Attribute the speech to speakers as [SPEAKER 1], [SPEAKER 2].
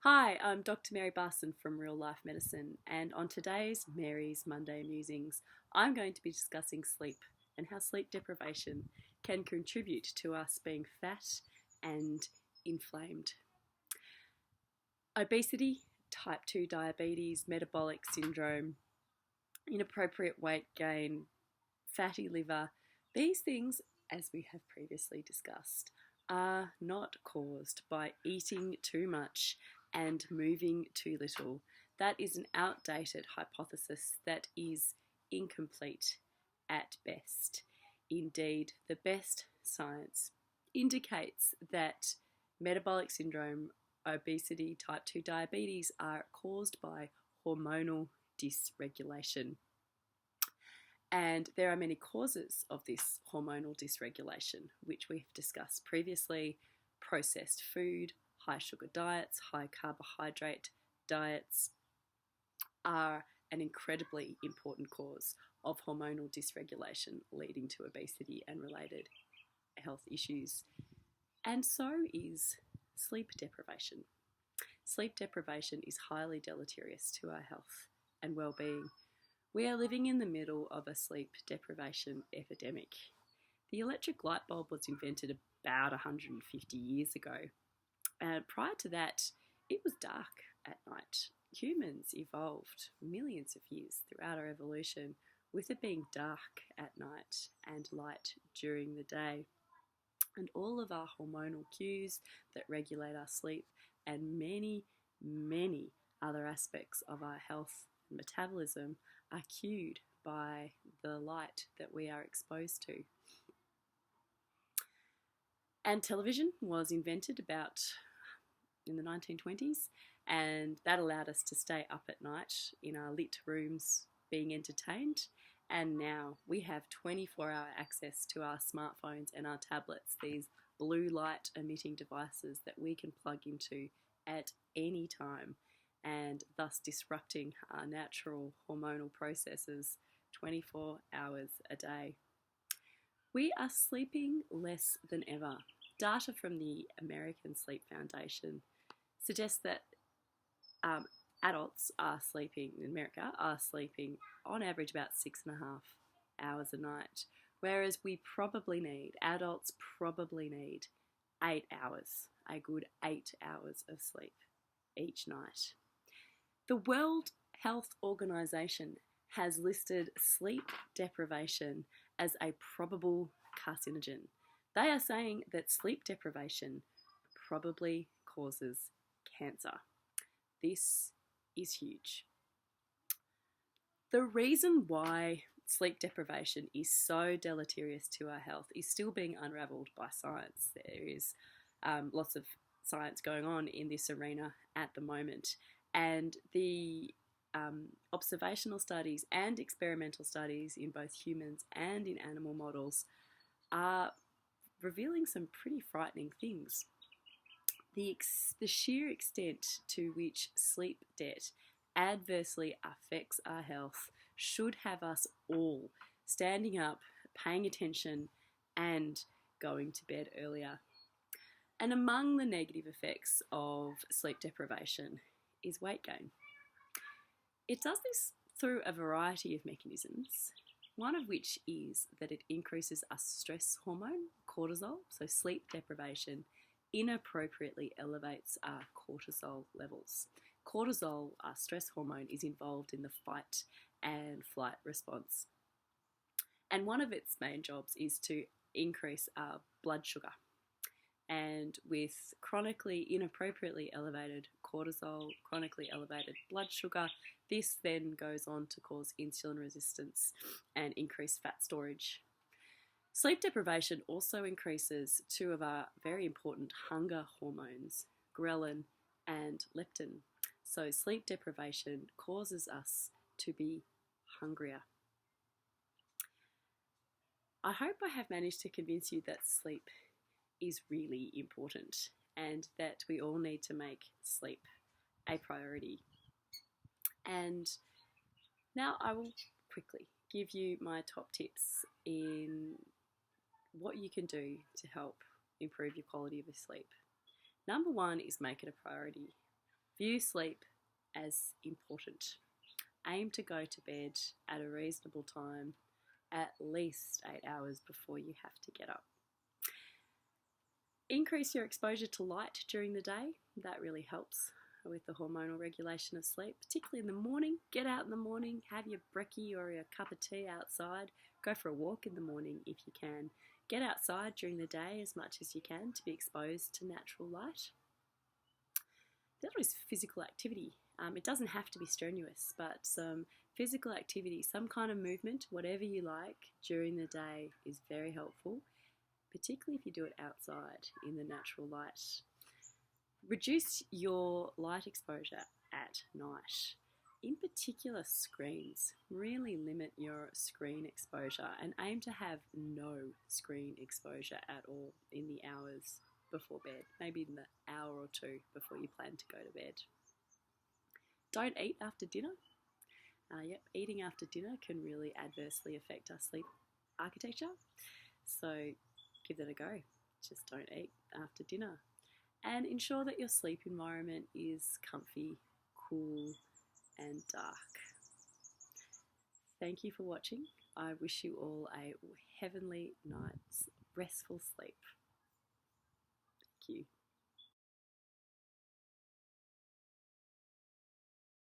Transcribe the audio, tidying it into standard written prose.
[SPEAKER 1] Hi, I'm Dr. Mary Barson from Real Life Medicine, and on today's Mary's Monday Musings, I'm going to be discussing sleep and how sleep deprivation can contribute to us being fat and inflamed. Obesity, type 2 diabetes, metabolic syndrome, inappropriate weight gain, fatty liver, these things, as we have previously discussed, are not caused by eating too much and moving too little. That is an outdated hypothesis that is incomplete at best. Indeed, the best science indicates that metabolic syndrome, obesity, type 2 diabetes are caused by hormonal dysregulation. And there are many causes of this hormonal dysregulation, which we've discussed previously. Processed food, high sugar diets, high carbohydrate diets are an incredibly important cause of hormonal dysregulation, leading to obesity and related health issues. And so is sleep deprivation. Sleep deprivation is highly deleterious to our health and well-being. We are living in the middle of a sleep deprivation epidemic. The electric light bulb was invented about 150 years ago. And prior to that, it was dark at night. Humans evolved millions of years throughout our evolution with it being dark at night and light during the day. And all of our hormonal cues that regulate our sleep and many, many other aspects of our health and metabolism are cued by the light that we are exposed to. And television was invented about in the 1920s, and that allowed us to stay up at night in our lit rooms being entertained. And now we have 24-hour access to our smartphones and our tablets, these blue light emitting devices that we can plug into at any time, and thus disrupting our natural hormonal processes 24 hours a day. We are sleeping less than ever. Data from the American Sleep Foundation suggests that adults are sleeping in America are sleeping on average about 6.5 hours a night, whereas adults probably need 8 hours, a good 8 hours of sleep each night. The World Health Organization has listed sleep deprivation as a probable carcinogen. They are saying that sleep deprivation probably causes cancer. This is huge. The reason why sleep deprivation is so deleterious to our health is still being unraveled by science. There is lots of science going on in this arena at the moment, and the observational studies and experimental studies in both humans and in animal models are revealing some pretty frightening things. The sheer extent to which sleep debt adversely affects our health should have us all standing up, paying attention, and going to bed earlier. And among the negative effects of sleep deprivation is weight gain. It does this through a variety of mechanisms, one of which is that it increases our stress hormone, cortisol. So sleep deprivation inappropriately elevates our cortisol levels. Cortisol, our stress hormone, is involved in the fight and flight response. And one of its main jobs is to increase our blood sugar. And with chronically inappropriately elevated cortisol, chronically elevated blood sugar, this then goes on to cause insulin resistance and increase fat storage. Sleep deprivation also increases two of our very important hunger hormones, ghrelin and leptin. So sleep deprivation causes us to be hungrier. I hope I have managed to convince you that sleep is really important and that we all need to make sleep a priority. And now I will quickly give you my top tips in what you can do to help improve your quality of your sleep. Number one is make it a priority. View sleep as important. Aim to go to bed at a reasonable time, at least 8 hours before you have to get up. Increase your exposure to light during the day. That really helps with the hormonal regulation of sleep, particularly in the morning. Get out in the morning, have your brekkie or your cup of tea outside. Go for a walk in the morning if you can. Get outside during the day as much as you can to be exposed to natural light. The other is physical activity. It doesn't have to be strenuous, but some physical activity, some kind of movement, whatever you like, during the day is very helpful, particularly if you do it outside in the natural light. Reduce your light exposure at night. In particular, screens. Really limit your screen exposure and aim to have no screen exposure at all in the hours before bed, maybe in the hour or two before you plan to go to bed. Don't eat after dinner. Eating after dinner can really adversely affect our sleep architecture, so give that a go. Just don't eat after dinner. And ensure that your sleep environment is comfy, cool, and dark. Thank you for watching. I wish you all a heavenly night's restful sleep. Thank you.